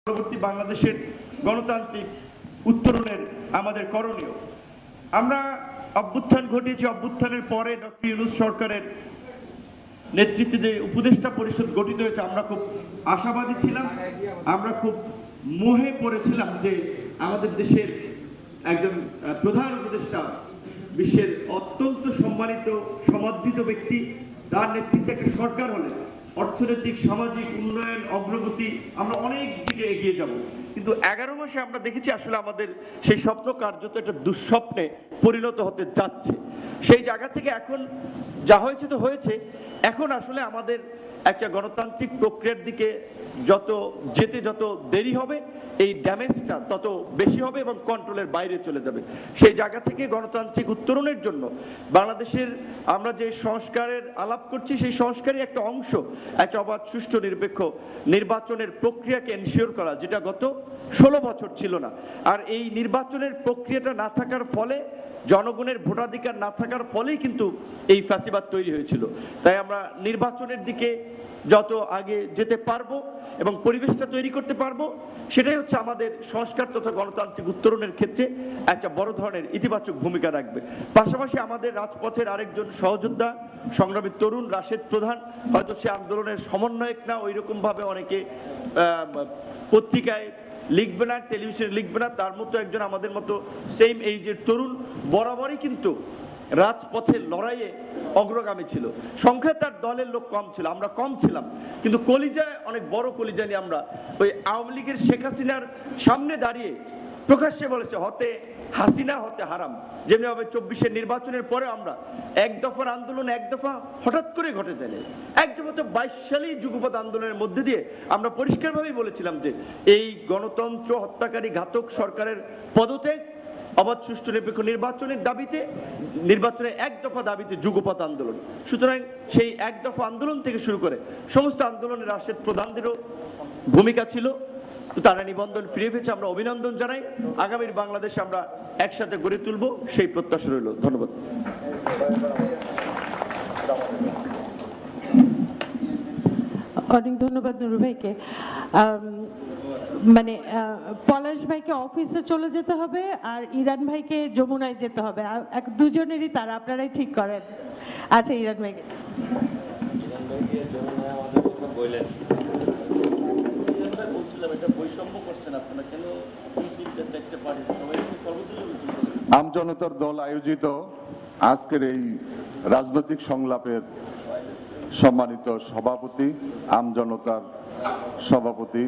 পরবর্তী বাংলাদেশের গণতান্ত্রিক উত্তরণের আমাদের করণীয়। আমরা অভ্যুত্থান ঘটিয়েছি, অভ্যুত্থানের পরে ডক্টর ইউনূস সরকারের নেতৃত্বে যে উপদেষ্টা পরিষদ গঠিত হয়েছে, আমরা খুব আশাবাদী ছিলাম, আমরা খুব মোহে পড়েছিলাম যে আমাদের দেশের একজন প্রধান উপদেষ্টা, বিশ্বের অত্যন্ত সম্মানিত সমাদৃত ব্যক্তি, তার নেতৃত্বে একটা সরকার হলে অর্থনৈতিক সামাজিক উন্নয়ন অগ্রগতি আমরা অনেক দিকে এগিয়ে যাব। কিন্তু 11 মাসে আমরা দেখেছি আসলে আমাদের সেই স্বপ্ন কার্যত একটা দুঃস্বপ্নে পরিণত হতে যাচ্ছে। সেই জায়গা থেকে এখন যা হয়েছে তো হয়েছে, এখন আসলে আমাদের একটা গণতান্ত্রিক প্রক্রিয়ার দিকে যত দেরি হবে, এই ড্যামেজটা তত বেশি হবে এবং কন্ট্রোলের বাইরে চলে যাবে। সেই জায়গা থেকে গণতান্ত্রিক উত্তরণের জন্য বাংলাদেশের আমরা যে সংস্কারের আলাপ করছি, সেই সংস্কারের একটা অংশ একটা অবাধ, সুষ্ঠু, নিরপেক্ষ নির্বাচনের প্রক্রিয়াকে এনশিওর করা, যেটা গত 16 বছর ছিল না। আর এই নির্বাচনের প্রক্রিয়াটা না থাকার ফলে, জনগণের ভোটাধিকার না থাকার ফলেই কিন্তু এই ফ্যাসিবাদ তৈরি হয়েছিল। তাই আমরা নির্বাচনের দিকে যত আগে যেতে পারবো এবং পরিবেশটা তৈরি করতে পারবো, সেটাই হচ্ছে আমাদের সংস্কার তথা গণতান্ত্রিক উত্তরণের ক্ষেত্রে একটা বড় ধরনের ইতিবাচক ভূমিকা রাখবে। পাশাপাশি আমাদের রাজপথের আরেকজন সহযোদ্ধা, সংগ্রামী তরুণ রাশেদ প্রধান, হয়তো সে আন্দোলনের সমন্বয়ক না, ওই রকম ভাবে অনেকে পত্রিকায় লিখবে না, টেলিভিশনে লিখবে না, তার মতো একজন আমাদের মতো সেম এইজের তরুণ বরাবরই কিন্তু রাজপথের লড়াইয়ে অগ্রগামী ছিল। সংখ্যায় তার দলের লোক কম ছিল, আমরা কম ছিলাম, কিন্তু কলিজায় অনেক বড় কলিজা নিয়ে আমরা ওই আওয়ামী লীগের শেখ হাসিনার সামনে দাঁড়িয়ে প্রকাশ্যে বলেছে হতে হাসিনা হতে হারাম। যেমনিভাবে 24-এর নির্বাচনের পরে আমরা এক দফার আন্দোলন এক দফা হঠাৎ করে ঘটে যায়, এক দফা তো 22 সালেই যুগপৎ আন্দোলনের মধ্যে দিয়ে আমরা পরিষ্কারভাবেই বলেছিলাম যে এই গণতন্ত্র হত্যাকারী ঘাতক সরকারের পদত্যাগ, অবাধ, সুষ্ঠু, নিরপেক্ষ নির্বাচনের দাবিতে, নির্বাচনের এক দফা দাবিতে যুগপৎ আন্দোলন। সুতরাং সেই এক দফা আন্দোলন থেকে শুরু করে সমস্ত আন্দোলনের রাশেদ প্রধানদেরও ভূমিকা ছিল। তো তারা নিবন্ধন ফিরে পেয়েছে, আমরা অভিনন্দন জানাই। আগামীর বাংলাদেশ আমরা একসাথে গড়ে তুলব, সেই প্রত্যাশা রইল। ধন্যবাদ। অনেক ধন্যবাদ নুরু ভাইকে। মানে পলাশ ভাইকে অফিসে চলে যেতে হবে আর ইরান ভাইকে যমুনায় যেতে হবে, দুজনেরই তারা, আপনারাই ঠিক করেন। আচ্ছা, ইরান ভাইকে আমজনতার দল আয়োজিত আজকের এই রাজনৈতিক সংলাপের সম্মানিত সভাপতি, আমজনতার সভাপতি